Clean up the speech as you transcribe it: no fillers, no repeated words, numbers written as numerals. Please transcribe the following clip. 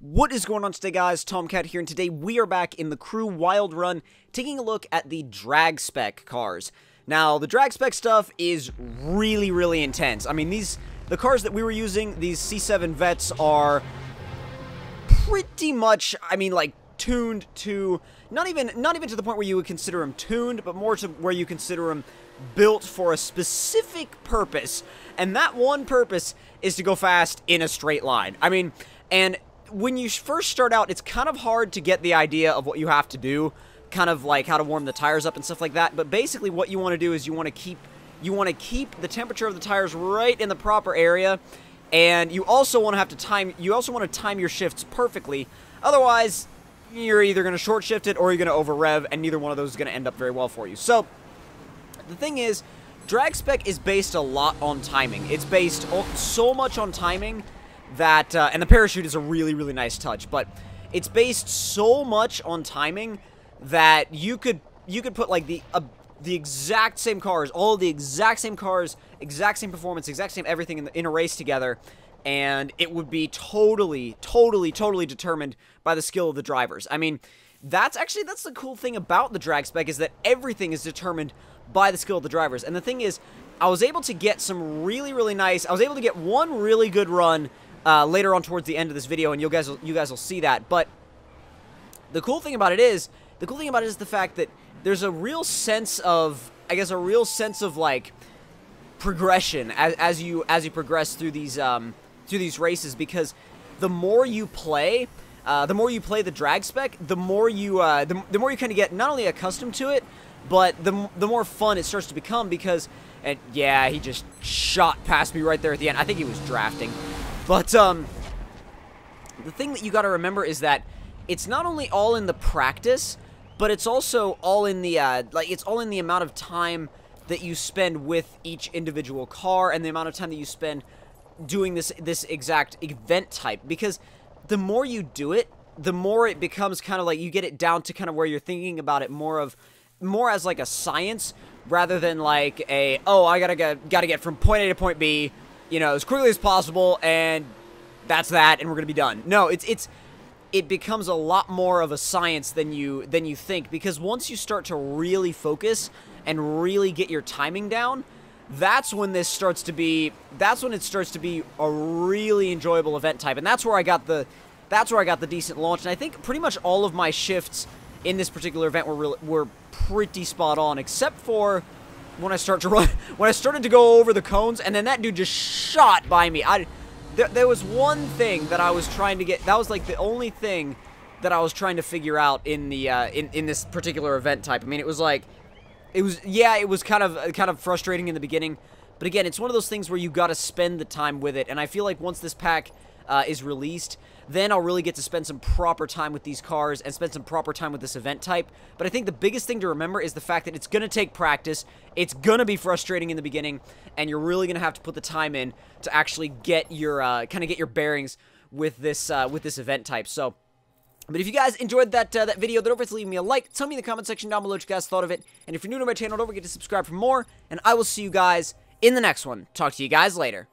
What is going on today, guys? Tomcat here, and today we are back in the Crew Wild Run, taking a look at the drag spec cars. Now, the drag spec stuff is really intense. I mean, the cars that we were using, these C7 Vettes, are pretty much, I mean, like, tuned to, not even to the point where you would consider them tuned, but more to where you consider them built for a specific purpose, and that one purpose is to go fast in a straight line. I mean, and when you first start out, it's kind of hard to get the idea of what you have to do, kind of like how to warm the tires up and stuff like that. But basically what you want to do is you want to keep the temperature of the tires right in the proper area, and you also want to time your shifts perfectly. Otherwise, you're either going to short shift it or you're going to over rev, and neither one of those is going to end up very well for you. So the thing is, drag spec is based a lot on timing. It's based so much on timing that, and the parachute is a really nice touch, but it's based so much on timing that you could put like the exact same cars, all the exact same cars, exact same performance, exact same everything in a race together, and it would be totally determined by the skill of the drivers. I mean, that's the cool thing about the drag spec, is that everything is determined by the skill of the drivers. And the thing is, I was able to get some really nice, I was able to get one really good run later on towards the end of this video, and you guys will see that. But the cool thing about it is the fact that there's a real sense of, I guess, like progression as you progress through these races, because the more you play the drag spec, the more you kind of get not only accustomed to it, but the more fun it starts to become. Because, and yeah, he just shot past me right there at the end. I think he was drafting. But, the thing that you gotta remember is that it's not only all in the practice, but it's also all in the, it's all in the amount of time that you spend with each individual car, and the amount of time that you spend doing this exact event type. Because the more you do it, the more it becomes kind of like, you get it down to kind of where you're thinking about it more as like a science, rather than like a, oh, I gotta get from point A to point B, you know, as quickly as possible, and that's that, and we're gonna be done. No, it becomes a lot more of a science than you think, because once you start to really focus and really get your timing down, that's when it starts to be a really enjoyable event type. And that's where I got the decent launch. And I think pretty much all of my shifts in this particular event were pretty spot on, except for when I started to go over the cones, and then that dude just shot by me. There was one thing that I was trying to get. That was like the only thing that I was trying to figure out in the in this particular event type. I mean, it was kind of frustrating in the beginning, but again, it's one of those things where you got to spend the time with it. And I feel like once this pack is released, then I'll really get to spend some proper time with these cars and spend some proper time with this event type. But I think the biggest thing to remember is the fact that it's going to take practice, it's going to be frustrating in the beginning, and you're really going to have to put the time in to actually get your, kind of get your bearings with this event type. So, but if you guys enjoyed that video, then don't forget to leave me a like, tell me in the comment section down below what you guys thought of it, and if you're new to my channel, don't forget to subscribe for more, and I will see you guys in the next one. Talk to you guys later.